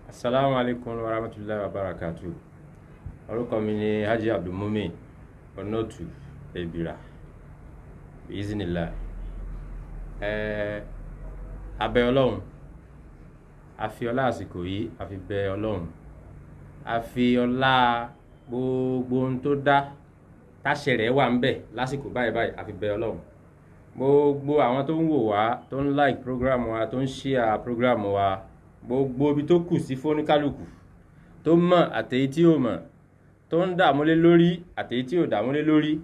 Assalamu alaikum wa rahmatullahi wa barakatuh. Orúkọ mi ni Haji Abdulmumin Onotu Ebira. Biiznillah. A bẹ̀ Ọlọ́run. A fi ọlá àsìkò yìí, a fi bẹ̀ Ọlọ́run. A fi ọlá gbogbo ohun tó dá táṣẹ rẹ̀ wà ń bẹ̀ lásìkò báyìí, a fi bẹ̀ Ọlọ́run. Gbogbo àwọn tó ń wò wá, tó ń like program wa, tó ń share program wa, gbogbo ibi tó kù sí fóníkálùkù, tó mọ̀ àtèyí tí ò mọ̀, tó ń dààmúlé lórí àtèyí tí ò dààmúlé lórí,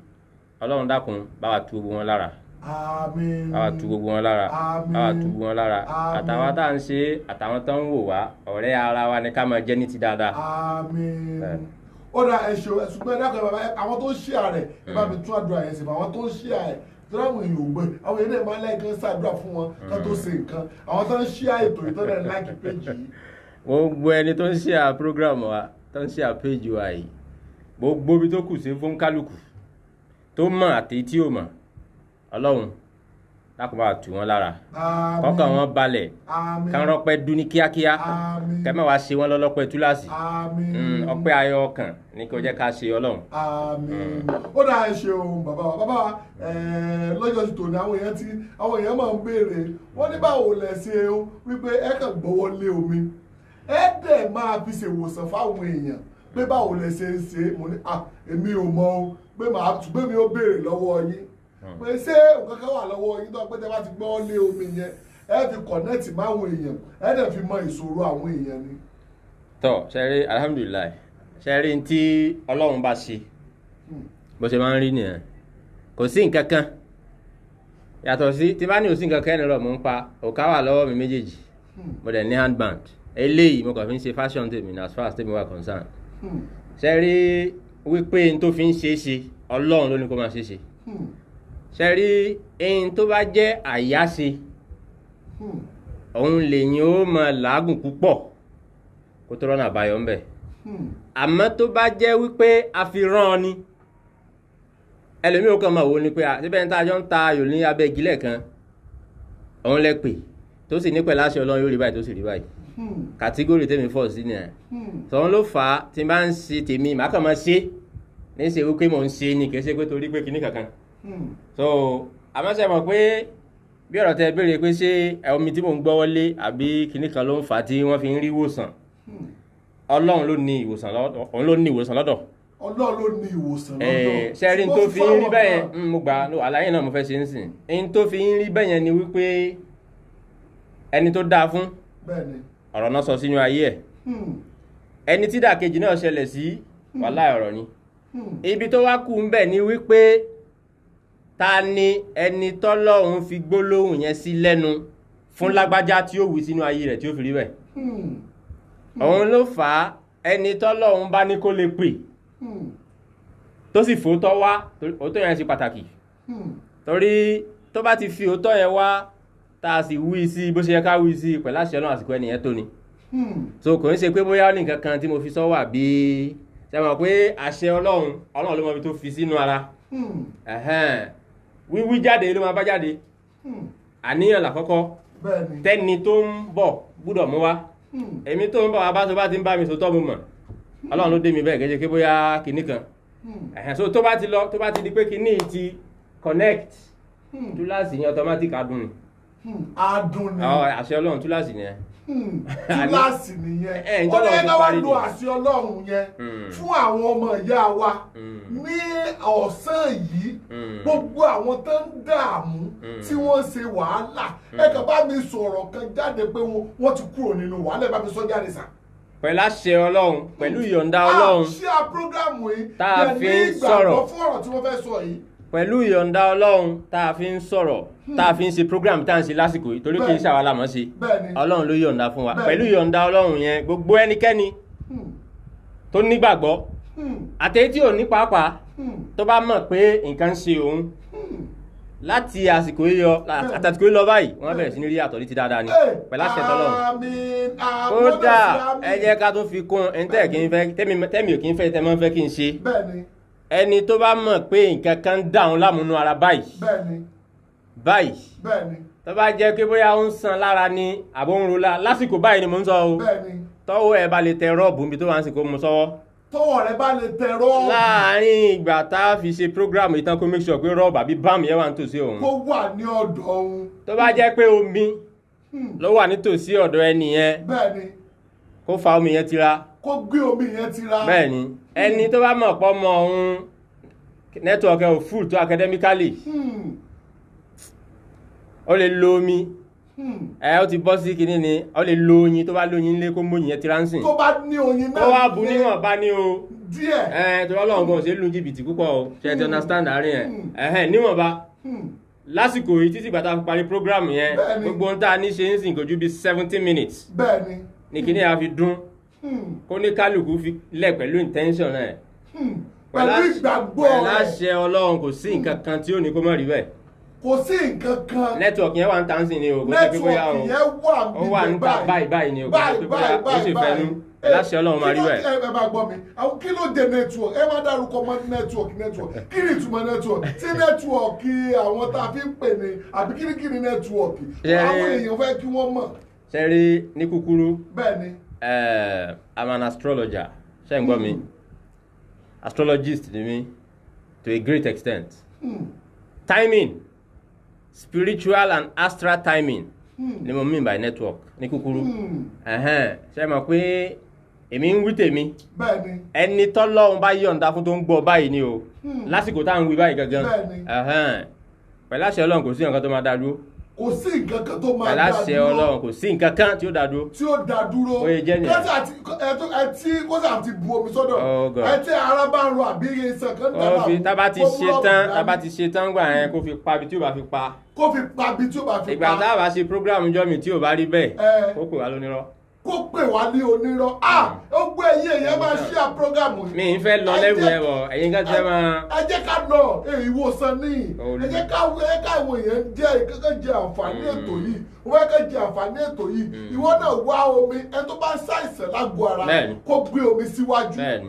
Ọlọ́run dákun bá wa tu gbogbo wọn lára. Àmín. Bá wa tu gbogbo wọn lára. Àmín. Bá wa tu gbogbo wọn lára. Àtàwọn tá à ń ṣe, àtàwọn tó ń wò wá, ọ̀rẹ́ ara wa ni ká máa jẹ́ ní ti dáadáa. Àmín. Ó dá ẹ̀ṣọ́ ẹ̀ṣùgbọ́n ẹ̀dá kan bàbá àwọn tó ń ṣí ààrẹ ẹ bá mi tún àdúrà yẹn sí àwọn tó ń ṣí ààrẹ tó dáwọn èèyàn ògbẹ àwọn èèyàn náà máa ń láì kan ṣàdúrà fún wọn kan tó ṣe nǹkan àwọn tó ń ṣí ètò ìtọ́nà láìkí péjì yìí. Gbogbo ẹni tó ń share program wa, tó ń share page wa yìí, gbogbo ibi tó kù sí fún kálukú, tó mọ̀ àtèyí tí ò mọ̀, Ọlọ́run dákun bá wa tù wọ́n lára. Àmín. Kọ́kàn wọn balẹ̀, Àmín. kán rọ́pẹ́ dún ní kíákíá, Àmín. kẹ́ má wá ṣe wọ́n lọ́lọ́pẹ́ túláàsì. Àmín. Ọpẹ́ ayọ̀ ọkàn ní kó jẹ́ ká ṣe Ọlọ́run. Àmín. Ó dá ẹ ṣeun bàbá wa lọ́jọ́ ti tòní àwọn èèyàn máa ń béèrè wọ́n ní báwo lẹ ṣe o wípé ẹ kàn gbọ́wọ́ lé omi ẹ dẹ̀ máa fi ṣèwòsàn fáwọn èèyàn pé báwo lẹ ṣe ń ṣe mo ní èmi ò mọ o pé màá tún pé mi ó béèrè lọ́wọ́ yín pé ṣé nǹkan kan wà lọ́wọ́ yín tó pé tẹ́ bá ti gbọ́wọ́ lé omi yẹn ẹ fi kọ̀nẹ́ẹ̀tì máwọn èèyàn ẹ dẹ̀ fi mọ ìṣòro àwọn èèyàn ni. Tọ́ ṣẹ́rí alhamdulilayi ṣẹ́rí tí Ọlọ́run bá ṣe bó ṣe máa ń rí nìyẹn, kò sí nǹkan kan yàtọ̀ sí tí bá ní ò sí nǹkan kan ẹni rọ̀ mò ń pa òkà wà lọ́wọ́ mi méjèèjì, mo dẹ̀ ní handband eléyìí mo kàn fi ń ṣe fashion tèmi as far as tèmi wà concerned. Ṣẹ́rí wípé n tó fi ń ṣe é ṣe Ọlọ́run ló ní kó máa ṣe é ṣe. Ṣẹ́rí ẹni tó bá jẹ́ àyáṣe òun lèyìn ó máa làágùn púpọ̀ kó tó rọ́nà àbáyọ ńbẹ̀. Àmọ́ tó bá jẹ́ wípé a fi rán ọ ni ẹlòmíì ó kàn máa wò ni pé síbẹ̀ ní tájọ́ ń ta ayò ní abẹ́ igi lẹ́ẹ̀kan òun lẹ pè tó sì ní pẹ̀lú àṣẹ Ọlọ́run yóò rí báyìí tó sì rí báyìí. Kàtígórì tèmi fọ̀ sí nìyẹn. Tọ́hún ló fà á tí n bá ń ṣe tèmi màá kàn máa ṣe ní ṣe wípé mò ń ṣe ni kì í ṣe pé torí pé kinní kankan. So àmọ́ ṣe mọ̀ pé bí ọ̀rọ̀ tẹ béèrè pé ṣé omi tí mò ń gbọ́wọ́ lé àbí kinní kan ló ń fà á tí wọ́n fi ń rí ìwòsàn, Ọlọ́run ló ní ìwòsàn lọ́dọ̀. Ọlọ́run ló ní ìwòsàn lọ́dọ̀. Ṣẹ́rí tó fi ń rí bẹ́yẹn mo gbà àlàyé náà mo fẹ́ ṣe ń sìn. Ẹni tó fi ń rí bẹ́yẹn ni wípé ẹni tó dáa fún ọ̀rọ̀ náà sọ sínú ayé ẹ̀. Ẹni tí dàkejì náà ṣẹlẹ̀ sí wàláhì ọ̀rọ̀ ni. Ibi tó wá kù ń bẹ̀ ni wípé ta ni ẹni tọ́lọ́run fi gbólóhùn yẹn sí lẹ́nu fún lágbájá tí ó wí sínú ayé rẹ̀ tí ó fi rí bẹ́ẹ̀. Òun ló fà á ẹni tọ́lọ́run bá ní kó lè pè tó sì fòótọ́ wá, òótọ́ yẹn ṣe pàtàkì. Torí tó bá ti fi òótọ́ yẹn wá tá a sì wí sí bó ṣe yẹ ká wí sí pẹ̀lú àṣẹ Ọlọ́run àsìkò ẹnìyẹn tó ni. So kò ń ṣe pé bóyá ní nǹkan kan tí mo fi sọ wà bí ṣe mọ̀ pé àṣẹ Ọlọ́run ló mọ ibi tó fi sínú ara. Wíwí jáde ló máa bá jáde. Àníyàn làkọ́kọ́ tẹ́ni tó ń bọ̀ gbúdọ̀ mú wá. Èmi tó ń bọ̀ wá bá tó bá ti ń bá mi sòtọ́ mo mọ̀ Ọlọ́run ló dé mi bẹ́ẹ̀ gẹ́gẹ́ pé bóyá kinní kan. So tó bá ti lọ tó bá ti di pé kinní ti connect túláàsì yẹn automatic adùn ni. Adùn ni. Àṣẹ Ọlọ́run túláàsì nìyẹn. Túláàsì nìyẹn. Ó lè ká wá lo àṣẹ Ọlọ́run yẹn fún àwọn ọmọ ìyá wa ní ọ̀sán yìí gbogbo àwọn tó ń dààmú tí wọ́n ṣe wàhálà ẹ kàn bá mi sọ̀rọ̀ kan jáde pé wọ́n ti kúrò nínú wàhálà ẹ bá mi sọ jáde sà. Pẹ̀lú àṣẹ Ọlọ́run pẹ̀lú ìyọ̀ǹda Ọlọ́run ṣé a prógrámù yìí tá a fi ń sọ̀rọ̀ fún ọ̀rọ̀ tí wọ́n fẹ́ sọ yìí. Pẹ̀lú ìyọ̀ǹda Ọlọ́run tá a fi ń sọ̀rọ̀ tá a fi ń ṣe program tá a ń ṣe lásìkò yìí torí kì í ṣàwa la mọ̀ ṣe Ọlọ́run ló yọ̀ǹda fún wa. Pẹ̀lú ìyọ̀ǹda Ọlọ́run yẹn gbogbo ẹnikẹ́ni tó nígbàgbọ́ àtẹ̀yí tí ò ní pàápàá tó bá mọ̀ pé nǹkan ń ṣe òun láti àsìkò yìí lọ báyìí wọ́n bẹ̀rẹ̀ sí ní rí àtọ̀rí ti dáadáa ni pẹ̀lú àṣẹ t'Ọlọ́run. Kódà ẹ jẹ́ ká tó fi kún ẹni tẹ́mi ò kí ń fẹ́ tẹ́mọ́ fẹ́ kí n ṣe. Ẹni tó bá mọ̀ pé nǹkan kan dáhùn lámúnú ara báyìí tó bá jẹ́ pé bóyá ó ń san lára ní àbó ń rola lásìkò báyìí ni mò ń sọ o tọ́wọ́ ẹ bá lè tẹ rọ́ọ̀bù níbi tó wà ń sìn kó mu sọ́wọ́. tọ́wọ́ rẹ bá lè tẹ rọ́ọ̀bù. láàárín ìgbà tá a fi ṣe program ìtàn kó make sure pé rọ́ọ̀bù àbí báàmù yẹn wà nítòsí òun. kó wà ní ọ̀dọ̀ òun. tó bá jẹ́ pé omi ló wà nítòsí ọ̀dọ̀ ẹni yẹn. bẹ́ẹ̀ni. kó fa omi yẹn tira. kó gbé omi yẹn tira. bẹ́ẹ̀ni ẹni tó bá mọ̀ pọ́ mọ òun network ẹ̀ ò full tó academically ó lè lo omi ó ti bọ́ sí kinní ni ó lè lo oyin tó bá lóyin lé kó móyin yẹn tiránsìn. tó bá ní oyin náà ó wá bu níwọ̀n bá ní o. díẹ̀. tó lọ́wọ́ gan ṣe lu jìbìtì púpọ̀ o ṣe ti understand àárín ẹ̀ níwọ̀n bá lásìkò yìí títí gbàtà fi parí program yẹn gbogbo ohun tá a ní ṣe ń sìn kò ju bí 70 minutes. bẹ́ẹ̀ni. ní kinní a fi dún kó ní kálukú fi lẹ̀ pẹ̀lú intention náà. pẹ̀lú ìgbàgbọ́ rẹ̀. pẹ̀lú àṣẹ Ọlọ́run kò sí nǹkan kan tí ó ní kó má rí bẹ́ẹ̀. kò sí nǹkan kan. network yẹn wà ń tàn sí ni o. network yẹn wà ń ta báyìí ni o. báyìí ó sì fẹ́ nu láṣẹ Ọlọ́run máa rí bẹ́ẹ̀. ẹ máa gbọ́ mi àwọn kí ló dé network ẹ máa dárúkọ mọ́ network kí ni ìtumọ̀ network tí network àwọn tá a fi ń pè ní àbí kí ni network àwọn èèyàn fẹ́ kí wọ́n mọ̀. ṣe rí ní kúkúrú. bẹ́ẹ̀ni. I'm an astrologer ṣe ń gbọ́ mi astrologist ni mi to a great extent. Timing, spiritual and astral timing ni mo mean by network ní kúkúrú. ṣe mọ̀ pé èmi ń wí tèmi ẹni tọ́lọ́run bá yọ̀ǹda fún tó ń gbọ́ báyìí ni o lásìkò tá à ń wí báyìí gangan pẹ̀lú àṣẹ Ọlọ́run kò sí nǹkan tó máa dá dúró. kò sí nǹkan kan tó máa dá dúró. pẹ̀lú àṣẹ Ọlọ́run kò sí nǹkan kan tí ó dá dúró. tí ó dá dúró. ó yẹ jẹ́ nìyẹn. ẹtí kọ́sà àti bu omi sọ́dọ̀. ẹtí ara bá ń ro àbí iṣan kan dáná. tábà ti ṣe tán gbà yẹn kó fi pa ibi tí ó bá fi pa. kó fi pa ibi tí ó bá fi pa. ìgbà tá a bá ṣe program jọ mi tí ò bá rí bẹ́ẹ̀ kó pè wá lónírọ́. kó pè wá ní onírọ́ ó gbé eyín èyàn máa ṣí à program yìí. mi ń fẹ́ lọ lẹ́wù ẹ̀ wọ̀ ẹ̀yin ká ti fẹ́ máa. ẹ jẹ́ ká lọ ìwòsàn ní ẹ jẹ́ káwọn èèyàn jẹ àǹfààní ètò yìí wọ́n fẹ́ jẹ àǹfààní ètò yìí ìwọ náà wá omi ẹ tó bá ń ṣàìsàn lágọ̀ọ́ ara kó gbé omi síwájú ẹ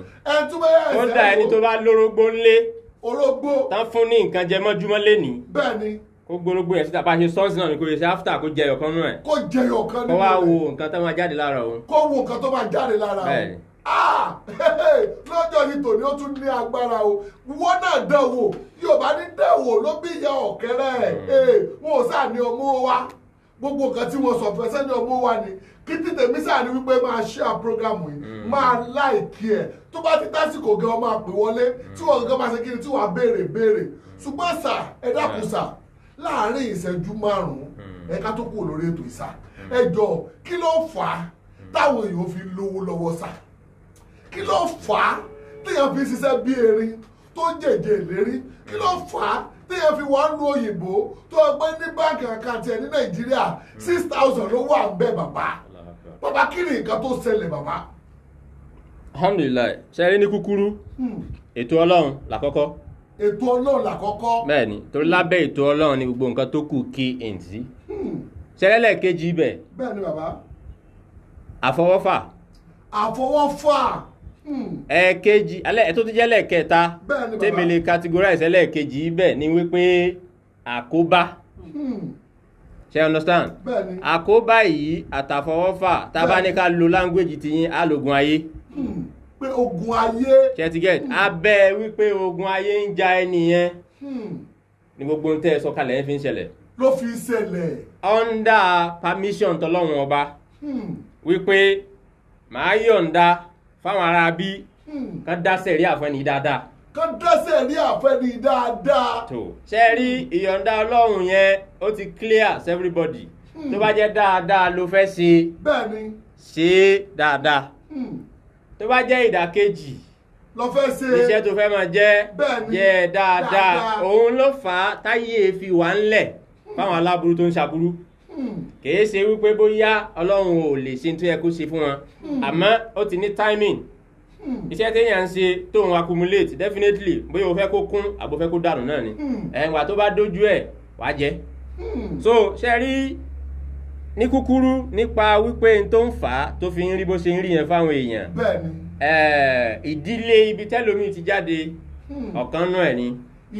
tó bá yà ẹsẹ̀ ó dà ẹni tó bá lórógbó ńlé orógbó tán fún ní nǹkan jẹ mọ́júmọ́ lénìí. bẹ́ẹ̀ni. kó gbórógbó yẹn síta bá ṣe sọ́ọ̀sì náà ni kò yẹ ṣe after kó jẹyọ̀ kan nú ẹ̀. kó jẹyọ̀ kan nínú ẹ̀. kó wá wo nǹkan tó máa jáde lára òun. kó wo nǹkan tó máa jáde lára òun. bẹ́ẹ̀ni. lọ́jọ́ yìí tòní ó tún ní agbára o wọ́n náà dán wò Yorùbá ní dán wò ló bí ìyá ọ̀kẹ́rẹ́ wọn ò sáà ní ọmọ wa gbogbo nǹkan tí wọ́n sọ fẹ́ sẹ́ni ọmọ wa ni kí títẹ̀ mí sáà ní wípé máa share program yìí máa like ẹ̀ tó bá ti tásìkò gan ọ máa pè wọlé tí wọ́n gan máa ṣe kí ni tí wàá béèrè ṣùgbọ́n sà ẹ dákun sà láàárín ìṣẹ́jú márùn-ún ẹ̀ka tó kù lórí ètò ìsà ẹ jọ kí ló fà á táwọn èèyàn fi lówó lọ́wọ́ sà kí ló fà á téèyàn fi ṣiṣẹ́ bí erin tó jẹ̀jẹ̀ ìlérí kí ló fà á téèyàn fi wá lu òyìnbó tó ọgbẹ́ ní báńkì àkáǹtì ẹ̀ ní Nàìjíríà 6,000 ló wà ń bẹ bàbá kí ni nǹkan tó ṣẹlẹ̀ bàbá. Alhamdulillah ṣe rí ní kúkúrú ètò Ọlọ́run làkọ́kọ́. ètò Ọlọ́run làkọ́kọ́. bẹ́ẹ̀ni torí lábẹ́ ètò Ọlọ́run ni gbogbo nǹkan tó kù kí ẹ̀ ń sí. ṣẹlẹ̀ kejì ibẹ̀. bẹ́ẹ̀ni bàbá. àfọwọ́fà. ẹ̀ẹ̀kejì alẹ́ tó ti jẹ́ lẹ́ẹ̀kẹta tèmi lè categorize ẹlẹ́ẹ̀kejì ibẹ̀ ni wípé àkóbá. ṣe understand? bẹ́ẹ̀ni. àkóbá yìí àtàfọwọ́fà tá a bá ní ká lo language ti yín á lògùn ayé. pé ogun ayé. ṣẹtigẹt abẹ́ wípé ogun ayé ń ja ẹni yẹn ni gbogbo ń tẹ́ ẹ sọ̀kalẹ̀ yẹn fi ń ṣẹlẹ̀. ló fi ṣẹlẹ̀. under permission tọlọ́run ọba wípé màá yọ̀ǹda fáwọn ará bí kán dá sẹ̀rí àfẹ́ni dáadáa. kán dá sẹ̀rí àfẹ́ni dáadáa. tó ṣe rí ìyọ̀ǹda ọlọ́run yẹn ó ti clear to everybody tó bá jẹ́ dáadáa ló fẹ́ ṣe. bẹ́ẹ̀ni. ṣe dáadáa. tó bá jẹ́ ìdàkejì lọ fẹ́ ṣe iṣẹ́ tó fẹ́ máa jẹ́ dáadáa òun ló fà á táyé fi wà ńlẹ̀ fáwọn aláburú tó ń ṣaburú kìí ṣe wípé bóyá Ọlọ́run ò lè ṣe tó yẹ kó ṣe fún wọn àmọ́ ó ti ní timing iṣẹ́ téèyàn ń ṣe tó ń accumulate definitely bóyá o fẹ́ kó kún àbò fẹ́ kó dànù náà ni ẹ̀wà tó bá dójú ẹ̀ wàá jẹ́ so ṣe rí ní kúkúrú nípa wípé n tó ń fà á tó fi ń rí bó ṣe ń rí yẹn fáwọn èèyàn ìdílé ibi tẹ́lómi ti jáde ọ̀kan nú ẹ̀ ni.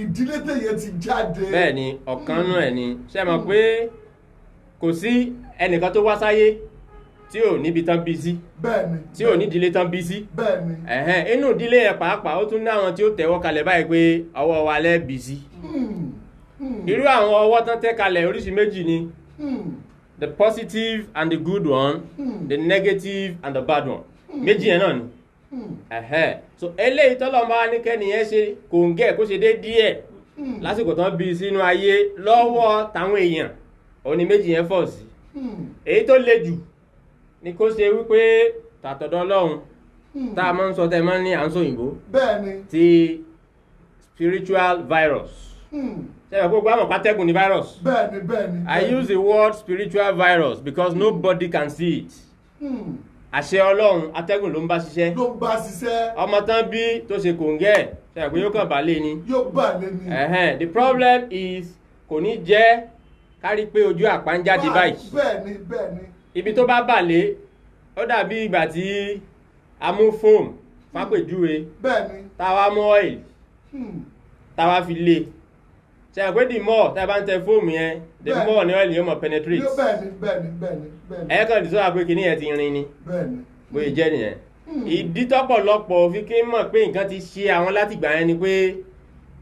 ìdílé tẹ̀yẹ ti jáde. bẹ́ẹ̀ ni ọ̀kan nú ẹ̀ ni ṣe mọ̀ pé kò sí ẹnìkan tó wá sáyé tí ò níbi tán bí sí bẹ́ẹ̀ni tí ò ní ìdílé tán bí sí bẹ́ẹ̀ni inú ìdílé yẹn pàápàá ó tún ní àwọn tí ó tẹ̀wọ́ kalẹ̀ báyìí pé ọwọ́ wa lẹ́ bí sí irú àwọn ọwọ́ tán tẹ́ kalẹ̀ oríṣi méjì ni the positive and the good one the negative and the bad one méjì yẹn náà ni so eléyìí tọ́lọ́ máa ní kẹ́niyẹn ṣe kò ń gẹ̀ kó ṣe dé díẹ̀ lásìkò tán bí sínú ayé lọ́wọ́ táwọn èèyàn òní méjì yẹn fọ̀ sí èyí tó le jù ni kó ṣe wípé tàtọ̀dọ̀ Ọlọ́run tá a máa ń sọ tẹ́ máa ń ní à ń sọ òyìnbó ti spiritual virus ṣẹ́yìn gbogbo àmọ̀ pátẹ́gùn ni virus bẹ́ẹ̀ni I use the word spiritual virus because nobody can see it àṣẹ Ọlọ́run atẹ́gùn ló ń bá ṣiṣẹ́ ọmọ tán bí tó ṣe kòǹgẹ́ ṣẹ́yìn pé yóò kàn bá lé ni the problem is kò ní jẹ́ kárí pé ojú àpá ń jáde báyìí bẹ́ẹ̀ni ibi tó bá bàlé ó dàbí ìgbà tí a mú foam fápèjúwe táwa mú oil táwa fi lé ṣe pé the more tá a bá ń tẹ foam yẹn the more ni oil yóò mọ̀ penetrate bẹ́ẹ̀ni ẹ̀ẹ́kan tí sọ́wọ́ pé kìíní yẹn ti rin ni bóyá jẹ́ nìyẹn ìdí tọ́pọ̀lọpọ̀ fi kí mọ̀ pé nǹkan ti ṣe àwọn látìgbà yẹn ni pé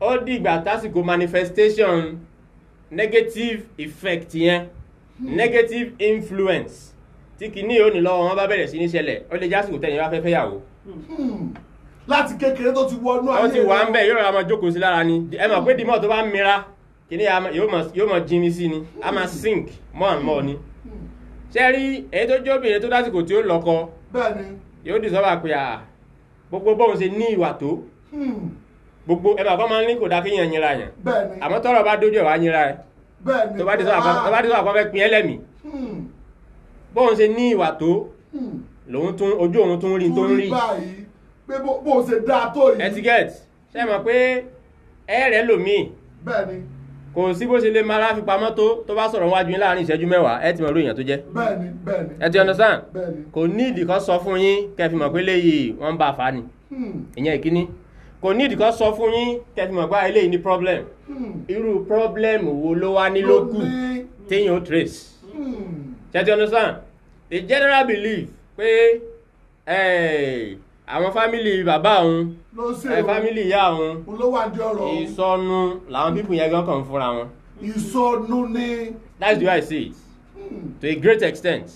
ó dìgbà tásìkò manifestation negative effect yẹn negative influence tí kìíní yóò ní lọ́wọ́ wọn bá bẹ̀rẹ̀ sí ní ṣẹlẹ̀ ó lè jásìkò tẹ̀yìn bá fẹ́ fẹ́yàwó láti kékeré tó ti wọnú ayé ó ti wà ń bẹ̀ yóò rà máa jókòó sí lára ni ẹ mọ̀ pé dìmọ̀ tó bá ń mira kìíní yóò mọ̀ jí mi sí ni a máa sink more and more ni ṣe rí èyí tó jóbìnrin tó dásìkò tí ó lọ́kọ yóò dì sọ́wọ́ pé gbogbo bóun ṣe ní ìwà tó gbogbo ẹ̀bà kan máa ń ní kò dá kéèyàn yínra yẹn àmọ́ tọ́rọ̀ bá dójú ẹ̀ wá yínra ẹ̀ tó bá dì sọ́wọ́ àkọ́ fẹ́ pin ẹlẹ́mìí bóun ṣe ní ìwà tó lòun tún ojú òun tún rí tó ń rí pé bó ṣe dáa tó yìí etiquette ṣe mọ̀ pé ẹ̀rẹ̀ lòmíì kò sí bó ṣe lè máa fi pamọ́ tó bá sọ̀rọ̀ wájú yín láàrin ìṣẹ́jú mẹ́wàá ẹ ti mọ̀ lóyìn tó jẹ́ ẹ ti understand kò ní ìdí kan sọ fún yín kẹ́ fi mọ̀ pé léyìí wọ́n ń bá a fà ní ìyẹn ìkíní kò ní ìdí kan sọ fún yín kẹ́ fi mọ̀ pé eléyìí ní problem irú problem wo ló wá ní lókù téèyàn ó trace ṣe ti understand the general belief pé àwọn fámìlì bàbá òun fámìlì ìyá òun ìsọnù làwọn pípù yẹn gan kàn fúnra wọn. ìsọnù ni. that's the way I see it to a great extent.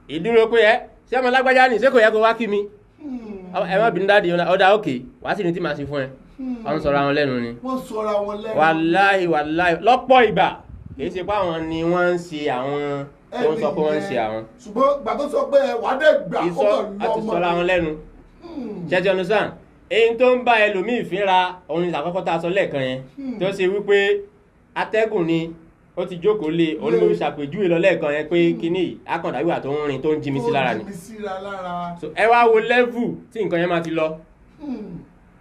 ìdúró pé ṣé ọmọ lágbájá ni ṣé kò yẹ kó wá kí mi ẹ má bínú dáàdi ọ̀dà òkè wàá sì ní tí màá ṣe fún ẹ wọ́n sọ̀rọ̀ àwọn lẹ́nu ni. wọ́n sọ̀rọ̀ àwọn lẹ́nu. wàláhì lọ́pọ̀ ìgbà kì í ṣe pé àwọn ni wọ́n ń ṣe àwọn tó ń sọ pé wọ́n ń ṣe àwọn. ṣùgbọ́n gbà tó sọ pé wàá dẹ̀ gbà ó kàn lọ́mọ. àti sọ̀rọ̀ àwọn lẹ́nu ṣẹ́jọ́ ọ̀nùsàn èyí tó ń bá ẹlòmíì fínra òun ni àkọ́kọ́ tá a sọ lẹ́ẹ̀kan yẹn tó ṣe wípé atẹ́gùn ni ó ti jókòó lé òun ni mo fi ṣàpèjúwe lọ lẹ́ẹ̀kan yẹn pé kíní akọ̀dàwíwà tó ń rin tó ń jí mi sí lára ni so ẹ wá wo level tí nǹkan yẹn máa ti lọ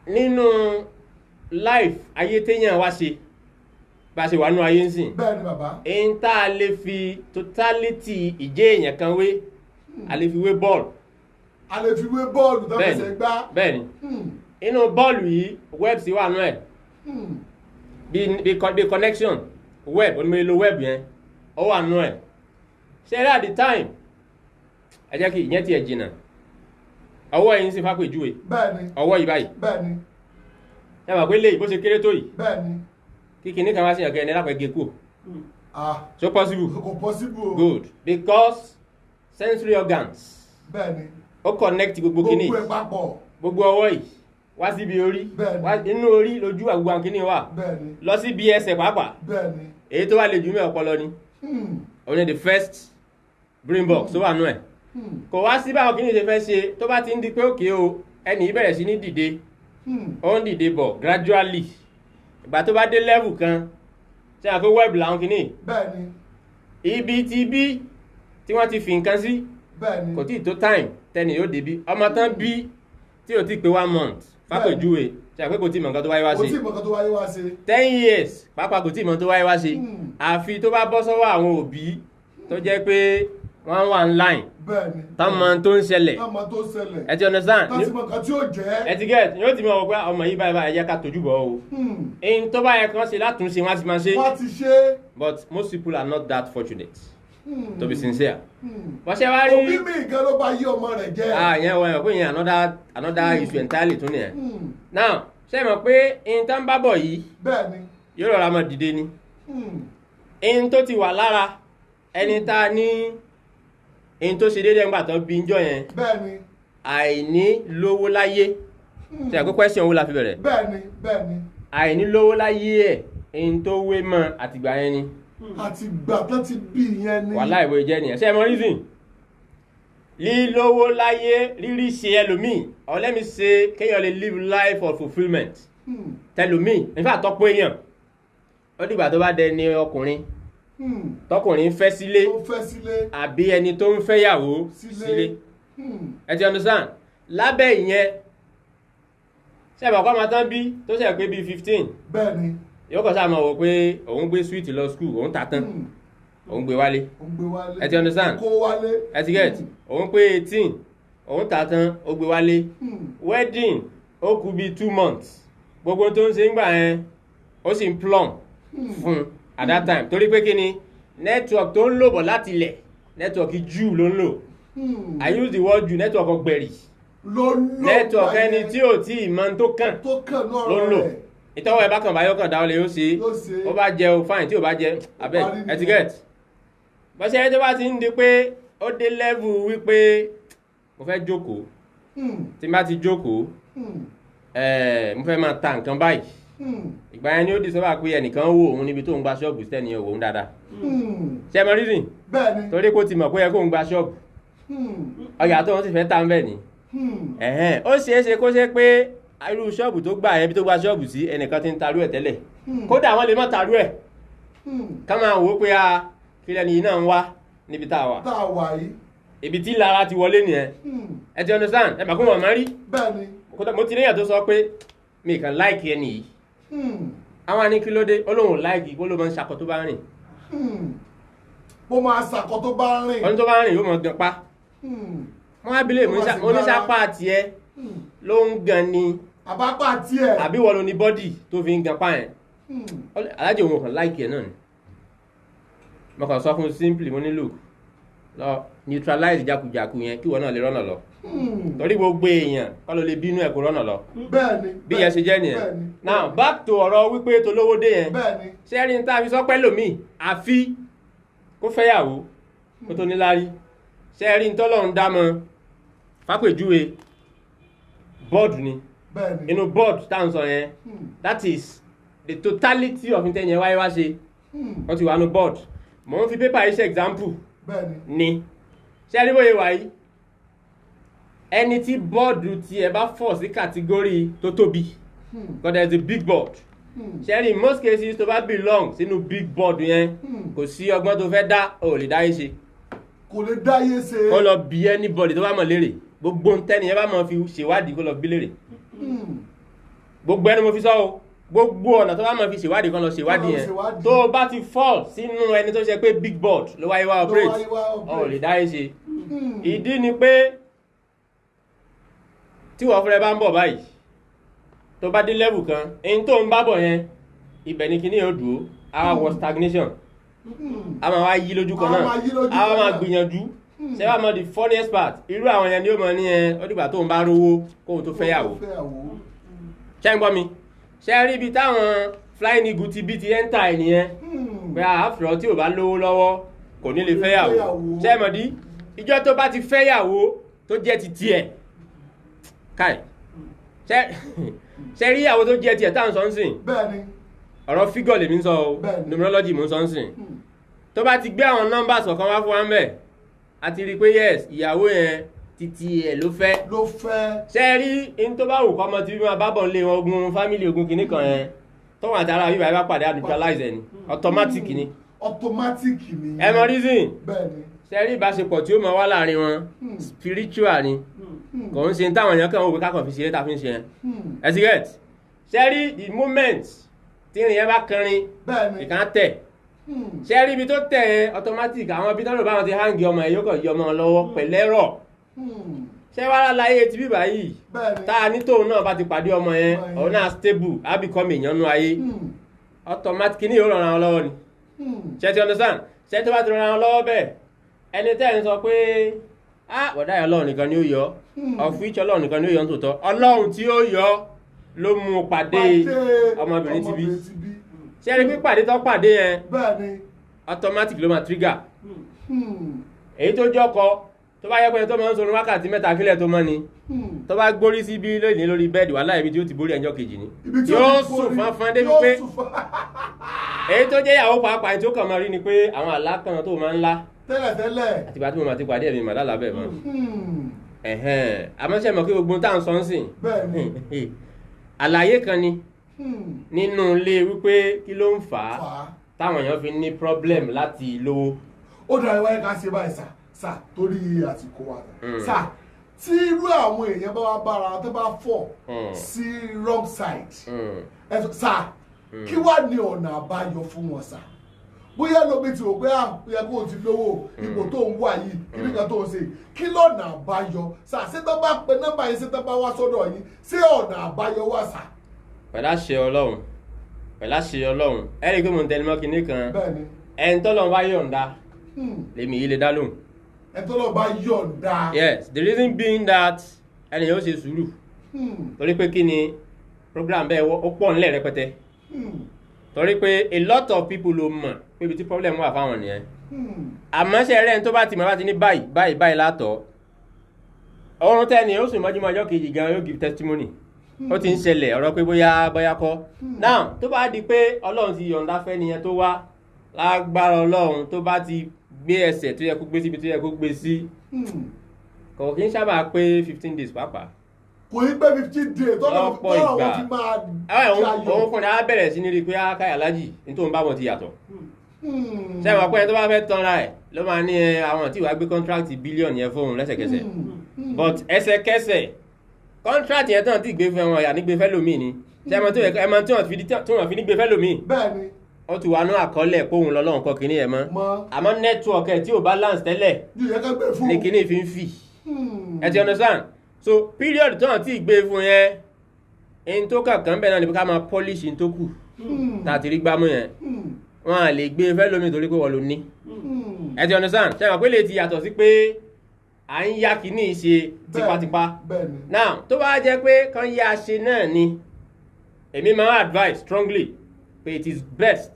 nínú life ayé téèyàn wá ṣe bá a ṣe wà nínú ayé ń sìn bẹ́ẹ̀ ni bàbá èyí tá a lè fi totality ìjẹ́ èèyàn kan wé a lè fi wé bọ́ọ̀lù a lè fi wé bọ́ọ̀lù tó fẹsẹ̀ gbá. bẹ́ẹ̀ni inú bọ́ọ̀lù yìí web sí wà nú ẹ̀ bí connection web onímọ̀ èlò web yẹn ó wà nú ẹ̀ ṣe rí at the time ẹ jẹ́ kí ìyẹn tiẹ̀ jìnnà ọwọ́ yìí ń sin fápèjúwe ọwọ́ yìí báyìí ẹ mọ̀ pé léyìí bó ṣe kéré tó yìí kíkì ní kan wá sí ọ̀gá ẹni lápẹ̀ gé kú so possible kò possible good because sensory organs ó connect gbogbo kìíní gbogbo ọwọ́ yìí wá síbi orí inú orí lójú àgbogbo àwọn kìíní wà lọ sí bí ẹsẹ̀ pàápàá èyí tó wà lè jù mẹ́ ọpọlọ ni òun ni the first brain box tó wà nú ẹ̀ kò wá sí báwọn kìíní ṣe fẹ́ ṣe tó bá ti ń di pé òkè o ẹni bẹ̀rẹ̀ sí ní dìde ó ń dìde bọ̀ gradually ìgbà tó bá dé level kan ṣe àpé web làwọn kìíní ibi tí bí tí wọ́n ti fi nǹkan sí kò tí ì tó time tẹ́ni yóò débi ọmọ tán bí tí o ti pé 1 month fápèjúwe ṣe àpé kò tí ì mọ̀ nǹkan tó wáyé wá ṣe 10 years pápá kò tí ì mọ̀ tó wáyé wá ṣe àfi tó bá bọ́ sọ́wọ́ àwọn òbí tó jẹ́ pé wọ́n wà online tọ́mọ tó ń ṣẹlẹ̀ ẹ ti understand ẹ ti get yóò ti mọ̀ wọ́n pé ọmọ yìí báyìí báyìí yẹ ká tójú bọ̀ o èyí tó bá yẹ kán ṣe látúnṣe wọ́n ti máa ṣe but most people are not that fortunate to be sincere. Wọ́n ṣe wá rí. Òbí mi gan ló bá yí ọmọ rẹ̀ jẹ́. Ìyẹn wọ̀ ẹ̀ pé ìyẹn another issue entirely tún nìyẹn. Now ṣe mọ̀ pé ìtàn bá bọ̀ yìí. Bẹ́ẹ̀ni. Yóò rọra mọ dìde ni. In tó ti wà lára ẹni tá a ní in tó ṣe déédéé ńgbà tó bí njọ́ yẹn. Bẹ́ẹ̀ni. Àìní lówó láyé. Ṣé àkókò question wo la fi bẹ̀rẹ̀? Bẹ́ẹ̀ni. Àìní lówó láyé ẹ̀ in tó wé mọ́ àtìgbà yẹn ni. Àtìgbà tó ti bí yẹn ni. Wàhálà ìwé jẹ́ nìyẹn. Ṣé ẹ mọ reason? Lílówó láyé rírí ṣe ẹlòmíì, or let me say kéèyàn lè live life of fulfilment. Tẹlòmíì nígbà tọ́pọ̀ èèyàn ó dìgbà tó bá dẹ ní ọkùnrin tọkùnrin fẹ́ sílé àbí ẹni tó ń fẹ́yàwó sílé. Ẹ ti understand? Lábẹ́ ìyẹn ṣẹ̀bà kọ́ máa tán bí tó ṣẹ̀ pé bí 15. Bẹ́ẹ̀ni. Yóò kọ́ sáà mọ̀ wò pé òun gbé sweet lọ school òun ta tán òun gbé wálé. Ẹ ti understand? Ẹ ti get? Òun pé 18 òun ta tán ó gbé wálé. Wedding ó kù bí 2 months gbogbo tó ń ṣe ń gbà yẹn ó sì ń plumb fún at that time torí pé kí ni network tó ń lò bọ̀ láti ilẹ̀ network Jew ló ń lò. I use the word Jew, network ọgbẹ̀rì network ẹni tí ò tí ìmọ̀ tó kàn ló ń lò. Ìtọ́wọ́ ẹ bá kàn báyọ̀ kàn dáwọ́lé ó ṣe ó bá jẹ o fine tí ò bá jẹ abeg etiquette. Bọ́sẹ̀ ẹni tó bá ti ń di pé ó dé level wípé mo fẹ́ jókòó tí n bá ti jókòó mo fẹ́ máa ta nǹkan báyìí ìgbà yẹn ni ó di sọ́wọ́ pé ẹnìkan wò òun níbi tó ń gba ṣọ́ọ̀bù sẹ́ni ẹ̀ wò ó dáadáa. Ṣé ẹ mọ reason? Bẹ́ẹ̀ni. Torí kó ti mọ̀ pé ẹ kó ń gba ṣọ́ọ̀bù ọjà tó ń sì fẹ́ ta ń bẹ̀ ni. Ó ṣeé ṣe kó ṣe pé irú ṣọ́ọ̀bù tó gbà yẹn bí tó gba ṣọ́ọ̀bù sí ẹnìkan ti ń tarú ẹ̀ tẹ́lẹ̀ kódà wọ́n lè má tarú ẹ̀ ká máa wò ó pé kílẹ̀ nìyí náà ń wá níbi tá a wà yìí ibi tí lára ti wọlé nìyẹn. Ẹ ti understand? Ẹ mà kó wọn má rí. Bẹ́ẹ̀ni. Mo ti níyàn tó sọ pé mi kàn láìkì ẹni yìí àwọn àní kí ló dé olóhùn láìkì kó ló máa ń ṣakọ tó bá rìn. Mo máa ṣakọ tó bá rìn. Ọdún tó bá rìn yóò mọ gan pa. Wọ́n á bilé oníṣàpá tiẹ̀ ló ń gan ni. Àbápá tiẹ̀. Àbí wọ́n lo ní bọ́dì tó fi ń gan pa yẹn. Alájẹ òun kàn láìkì ẹ̀ náà ni. Mo kàn sọ fún simply mo nílò lọ neutralize jákujàku yẹn kí wọ́n náà lè rọ́nà lọ. Torí gbogbo èèyàn kọ́ ló lè bínú ẹ̀ kó rọ́nà lọ. Bẹ́ẹ̀ni. Bí yẹn ṣe jẹ́ nìyẹn. Now back to ọ̀rọ̀ wípé tó lówó dé yẹn. Bẹ́ẹ̀ni. Ṣé ẹni tá a fi sọ́pẹ́ lòmíì àfi kó fẹ́yàwó kó tó níláárí. Ṣé ẹni tọ́lọ́run dámọ̀ fápèjúwe bọ́ọ̀dù ni. Bẹ́ẹ̀ni. Inú bọ́ọ̀dù tá à ń sọ yẹn that is the totality of ìtẹ̀yẹn wáyé wá ṣe. Wọ́n ti wà nú bọ́ọ̀dù. Mò ń fi pépà yìí ṣe example. Bẹ́ẹ̀ni. Ni ṣé ẹni bóyá wà yìí ẹni tí bọ́ọ̀dù tiẹ̀ bá fọ̀ sí kàtígórì tó tóbi because there is a big board. Ṣé in most cases tó bá belong sínú big board yẹn kò sí ọgbọ́n tó fẹ́ dá ò lè dáyé ṣe. Kò lè dáyé ṣe. Kó lọ bí anybody tó bá mọ̀ lérè gbogbo ntẹ́ni yẹn bá mọ̀ fi ṣèwádìí kó lọ bí lérè. Gbogbo ẹni mo fi sọ o gbogbo ọ̀nà tó bá mọ̀ fi ṣèwádìí kan lọ ṣèwádìí yẹn tó o bá ti fall sínú ẹni tó ṣe pé big board ló wáyé wá operate ò lè dáyé ṣe. Ìdí ni pé tí wọ́n fúnra bá ń bọ̀ báyìí tó bá dé level kan èyí tó ń bá bọ̀ yẹn ibẹ̀ ni kíní yóò dúró a wọ stagnation a máa wá yí lójú kan náà a máa gbìyànjú ṣé wàá mọ the funniest part irú àwọn yẹn ni ó mọ ní ẹ ó dìgbà tó ń bá rówó kóhun tó fẹ́ yàwó ṣé ń gbọ́ mi ṣé rí ibi táwọn flying eagle ti bí ti enter ẹ̀ nìyẹn pé àáfìrọ̀ tí ò bá lówó lọ́wọ́ kò ní lè fẹ́ yàwó ṣé mọ̀ dí ìjọ tó bá ti fẹ́ yàwó tó jẹ́ ti tiẹ̀ káì ṣe rí ìyàwó tó jẹ́ tiẹ̀ tá à ń sọ ń sìn Bẹ́ẹ̀ni. ọ̀rọ̀ figure lèmi ń sọ o numerology mò ń sọ ń sìn tó bá ti gbé àwọn numbers kọ̀ọ̀kan wá fún wa ń bẹ̀ a ti rí i pé yes ìyàwó yẹn titi ẹ̀ ló fẹ́ ṣe rí in tó bá wù kọ́ ọmọ tí wọ́n bá bọ̀ lé wọn ogun family ogun kìíní kan yẹn tó wà tára yìí bá pàdé neutralize ẹ̀ ni automatic ni ẹ mọ reason ṣe rí ìbáṣepọ̀ tí ó máa wá láàrin wọn spiritual ni kò ń ṣe táwọn èèyàn kan wò pé kákan fi ṣe é ta fi ń ṣe yẹn ẹ ti get ṣe rí the moment tí ìrìn yẹn bá kẹrin ìkan tẹ̀ ṣe rí ibi tó tẹ̀ yẹn automatic àwọn ibi tó lò báwọn ti hangi ọmọ ẹ̀ yóò kàn yọ ọmọ lọ́wọ́ pẹ̀lẹ́rọ̀ ṣé wàá láyé ti bíbá yìí tá a ní tóun náà bá ti pàdé ọmọ yẹn òun náà stable á become èèyàn nú ayé automatic ní yóò ràn án lọ́wọ́ ni ṣe ti understand ṣé tó bá ti ran lọ́wọ́ bẹ́ẹ̀ ẹni tẹ́ ń sọ pé wọ̀dá yẹn ọlọ́run nìkan ni ó yọ ọ̀fíìsì ọlọ́run nìkan ni ó yọ ń tòótọ́ ọlọ́run tí ó yọ ló mú pàdé ọmọbìnrin ti bí ṣé ẹni pé pàdé tó pàdé yẹn automatic ló máa trigger èyí tó jọ́kọ tó bá yẹ pé tó máa ń sọ̀rọ̀ wákàtí mẹ́ta kílẹ̀ tó mọ́ ni tó bá gbórí sí bí lónìí lórí bẹ́ẹ̀dì wà láì ibi tí ó ti borí ẹjọ́ kejì ni yóò sùn fánfán débi pé èyí tó jẹ́ ìyàwó pàápàá tí ó kàn máa rí ni pé àwọn àlákàn tó máa ń lá tẹ́lẹ̀ àtìgbà tí mo máa ti pàdé ẹ̀mí màdá lábẹ́ mọ́ àmọ́ ṣe mọ̀ kí gbogbo tá à ń sọ ń sìn àlàyé kan ni nínú ilé wípé kí ló ń fà á táwọn èèyàn fi ní problem láti lówó. ó dàrí wáyé ká ṣe báyìí sà torí àsìkò wa sà tí irú àwọn èèyàn bá wá bára tó bá fọ̀ sí wrong side sà kí wá ní ọ̀nà àbáyọ fún wọn sà bóyá lóbi tí o pé àyẹ kó o ti lówó ipò tó ń wà yìí kíní kan tó ń ṣe kí lọ́nà àbáyọ sà ṣé tó bá pe nọ́mbà yìí ṣé tó bá wá sọ́dọ̀ yìí ṣé ọ̀nà àbáyọ wà sà. pẹ̀lú àṣẹ ọlọ́run ẹ̀rí pé mo ń tẹnumọ́ kinní kan ẹni tọ́lọ́run bá yọ̀ǹda lèmi yìí lè dá lóhùn. ẹni tọ́lọ́run bá yọ̀ǹda. yes the reason being that ẹni yóò ṣe sùúrù torí pé kí ni program bẹ́ẹ̀ ó pọ̀ nílẹ̀ rẹpẹtẹ torí pé a lot of people ló mọ̀ pé ibi tí problem wà fáwọn nìyẹn àmọ́ ṣe rẹ̀ tó bá ti mọ̀ bá ti ní báyìí látọ̀ ọrùn tẹ́ni ó sì mọ́júmọ́ ọjọ́ kejì gan yóò give testimony ó ti ń ṣẹlẹ̀ ọ̀rọ̀ pé bóyá kọ́ now tó bá di pé ọlọ́run ti yọ̀ǹda fẹ́ nìyẹn tó wá lágbára ọlọ́run tó bá ti gbé ẹsẹ̀ tó yẹ kó gbé síbi tó yẹ kó gbé sí kò kí ń sábà pé 15 days pàápàá kò ní pé 15 days tọ́lọ̀ wọn fi máa ṣayọ̀ òun fúnra á bẹ̀rẹ̀ sí ní rí pé káyà lájì nítorí bá wọn ti yàtọ̀ sẹ́wọ̀n pé tó bá fẹ́ tanra ẹ̀ ló máa ní àwọn tí wàá gbé contract bílíọ̀nù yẹn fóun lẹ́sẹ̀kẹsẹ̀ but ẹsẹ̀kẹsẹ̀ contract yẹn tán tí gbé fẹ́ wọn yà ní gbé fẹ́ lómi ni sẹ́wọ̀n tó yẹ ẹ̀mọ tí wọ́n fi ní gbé fẹ́ lómi bẹ́ẹ̀ni ó ti wà ní àkọọ́lẹ̀ póun lọ́lọ́run kọ́ kínní ẹ̀ mọ́ àmọ́ network ẹ̀ tí ò balance tẹ́lẹ̀ ní kínní fi ń fì ẹ ti understand so period tó hàn tí ìgbé fún yẹn ẹni tó kàkàn bẹ́ẹ̀ náà ni ká máa polish ní tó kù tàti rí gbámú yẹn wọn à lè gbé fẹ́ lómi torí pé wọ́n ló ní ẹ ti understand ṣe àwọn pé lè ti yàtọ̀ sí pé à ń yá kínní ṣe tipátipá now tó bá jẹ́ pé kán yá ṣe náà ni èmi máa advise strongly pé it is best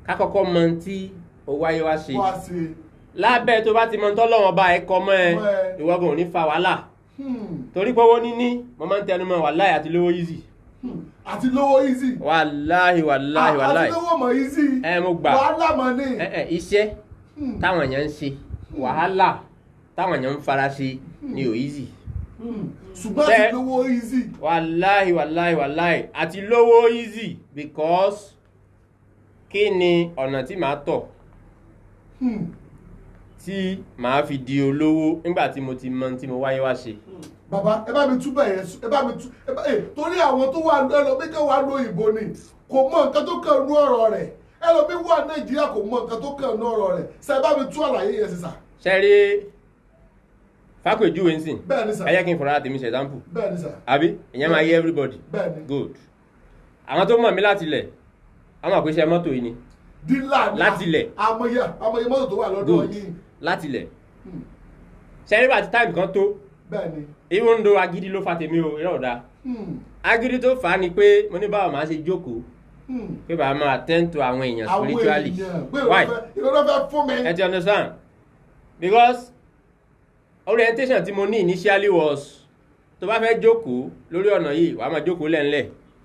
ká kọ́kọ́ mọ tí ó wáyé wá ṣe lábẹ́ tó bá ti mọ tọ́lọ́wọ́n bá ẹ̀kọ́ mọ́ ẹ ìwọ́gùn ò ní fa wàhálà torí pé owó níní mo máa ń tẹnu mọ́ wàláì àti lówó easy àti lówó easy wàláì àti lówó mọ̀ easy mo gbà wàhálà mọ̀ ní iṣẹ́ táwọn èèyàn ń ṣe wàhálà táwọn èèyàn ń fara ṣe ni ò easy ṣùgbọ́n àti lówó easy wàláì àti lówó easy because kí ni ọ̀nà tí màá tọ̀ tí màá fi di olówó nígbà tí mo ti mọ tí mo wáyé wá ṣe. bàbá ẹ bá mi túbẹ̀ yẹn ẹ bá mi tú torí àwọn tó wà ẹlòmíì kan wà lóyìnbó ni kò mọ nǹkan tó kàn nú ọ̀rọ̀ rẹ̀ ẹlòmíì wà nàìjíríà kò mọ nǹkan tó kàn nú ọ̀rọ̀ rẹ̀ ṣe ẹ bá mi tú àlàyé yẹn sísà. ṣe rí fákòjúwe nsìn bẹ́ẹ̀ ni sà ẹ yẹ kí n fọ̀rọ̀ àtẹ̀mí ṣe example bẹ́ẹ̀ ni sà àbí ìyẹn máa yé everybody bẹ́ẹ̀ ni good àwọn tó mọ̀ mí láti lẹ̀ àwọn àpèsè mọ́tò yìí ni dílà láti lẹ̀ àmọye mọ́tò tó wà lọ́dọ̀ yìí láti lẹ̀ ṣẹ́rí àti táìmù kan tó bẹ́ẹ̀ni even though agídí ló fa tèmi o irọ́ ọ̀dà agídí tó fà á ni pé mo ní báwo máa ṣe jókòó pé bàá máa attend to àwọn èèyàn spiritually why ẹ ti understand because orientation tí mo ní initially was tó bá fẹ́ jókòó lórí ọ̀nà yìí wàá máa jókòó lẹ́ńlẹ̀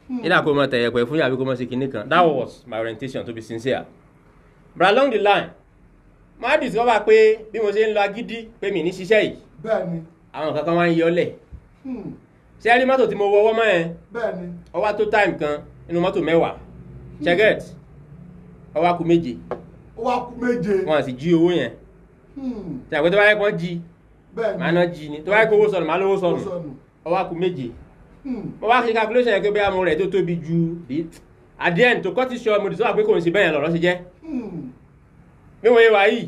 nígbà kó máa tẹ̀yẹ̀pẹ̀ fún yàrá kó máa ṣe kinní kan that was my orientation to be sincere but along the line máa discover pé bí mo ṣe ń lọ agídí pé mi ní ṣiṣẹ́ yìí bẹ́ẹ̀ni àwọn kankan wá ń yọlẹ̀ ṣe rí mọ́tò tí mo wọ́wọ́ mọ́ ẹ bẹ́ẹ̀ni ó wá tó time kan nínú mọ́tò 10 ṣẹ́gẹ̀t ó wá kù 7 wọ́n sì jí owó yẹn tí àpẹẹ tó bá yẹ kán jí máa ná jí ni tó bá yẹ kó owó sọnù máa lówó sọnù ó wá kù 7 mo wá kí calculation yẹn pé bí amú rẹ̀ tó tóbi ju at the end to cut it short mo dì sọ́wọ́ pé kò ń ṣe bẹ́yẹn lọ́rọ́ ṣe jẹ́ bí wọ́n yé wa yìí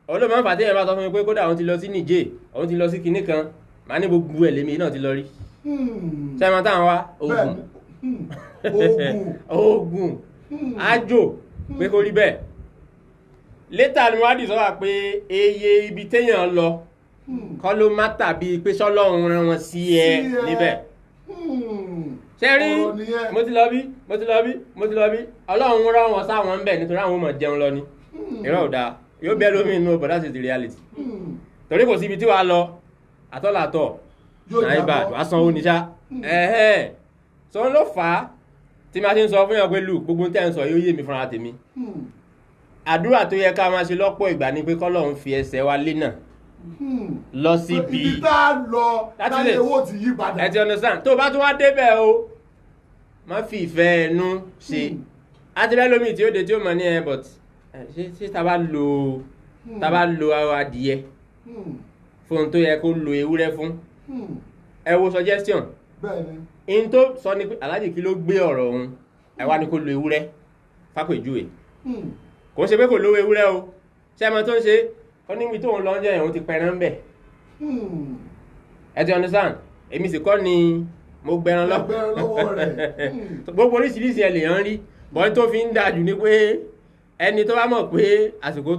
ọlọ́mọ máa ń fàtẹ́yìn máa sọ fún mi pé kódà òun ti lọ sí Niger òun ti lọ sí kinní kan máa ní gbogbo ẹ̀ lémi náà ti lọ rí ṣé máa táwọn wá oògùn ájò pé kó rí bẹ́ẹ̀ létà ni wọ́n á dì sọ́wọ́ pé eye ibi téèyàn lọ kọ́ ló má tàbí pé sọ́lọ́run rán wọn sí ẹ níbẹ̀. ṣe rí mo ti lọ bí ọlọ́run rán wọn sáwọn ń bẹ̀ nítorí àwọn ọmọ jẹun lọ ni irọ́ ò dáa yóò bẹ́ẹ̀ lómi inú but that is the reality. torí kò síbi tí wàá lọ àtọ́làtọ̀ náà ibà wàá sanwó níṣà sọ ló fà á tí máa ti ń sọ fún yàn pé lù gbogbo tẹ́ ń sọ yóò yé mi fúnra tèmi. àdúrà tó yẹ ká máa ṣe lọ́pọ̀ ìgbà ni pé kọ́lọ́run fi ẹsẹ̀ wa lé náà lọ síbi ibi tá a lọ láyé owó ti yí padà. ẹ ti understand tó o bá tún wá débẹ̀ o má fi ìfẹ́ ẹnu ṣe àtìlẹ́ lómi tí ó de tí ó mọ̀ ní ẹ but ṣé tá a bá lo adìyẹ fún ohun tó yẹ kó lo ewúrẹ́ fún ẹ wo suggestion in tó sọ ni pé aláàjì kí ló gbé ọ̀rọ̀ òun ẹ wá ní kó lo ewúrẹ́ fápèjúwe kò ń ṣe pé kò lówó ewúrẹ́ o ṣé ẹ mọ̀ tó ń ṣe ó ní ibi tóun lọ ń jẹ́ ìhun ti pẹran ń bẹ̀ ẹ ti understand èmi sì kọ́ ni mo gbẹran lọ́wọ́ rẹ̀ gbogbo oríṣiríṣi ẹ lèèyàn rí bọ́n tó fi ń dájú ni pé ẹni tó bá mọ̀ pé àsìkò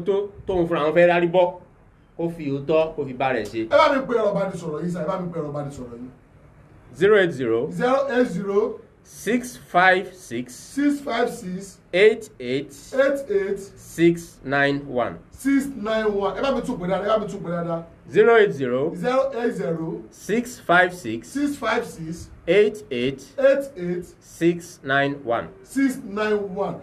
tóun fúnra wọn fẹ́ rárí bọ́ kó fi òótọ́ kó fi bá rẹ̀ ṣe. ẹ bá mi pe ẹ̀rọ ìbánisọ̀rọ̀ yìí sá ẹ bá mi pe ẹ̀rọ ìbánisọ̀rọ̀ yìí. 080 080 656 656 88 88 691 691 ẹ bá mi tún pè dáadáa ẹ bá mi tún pè dáadáa. 080 080 656 656 88 88 691 691.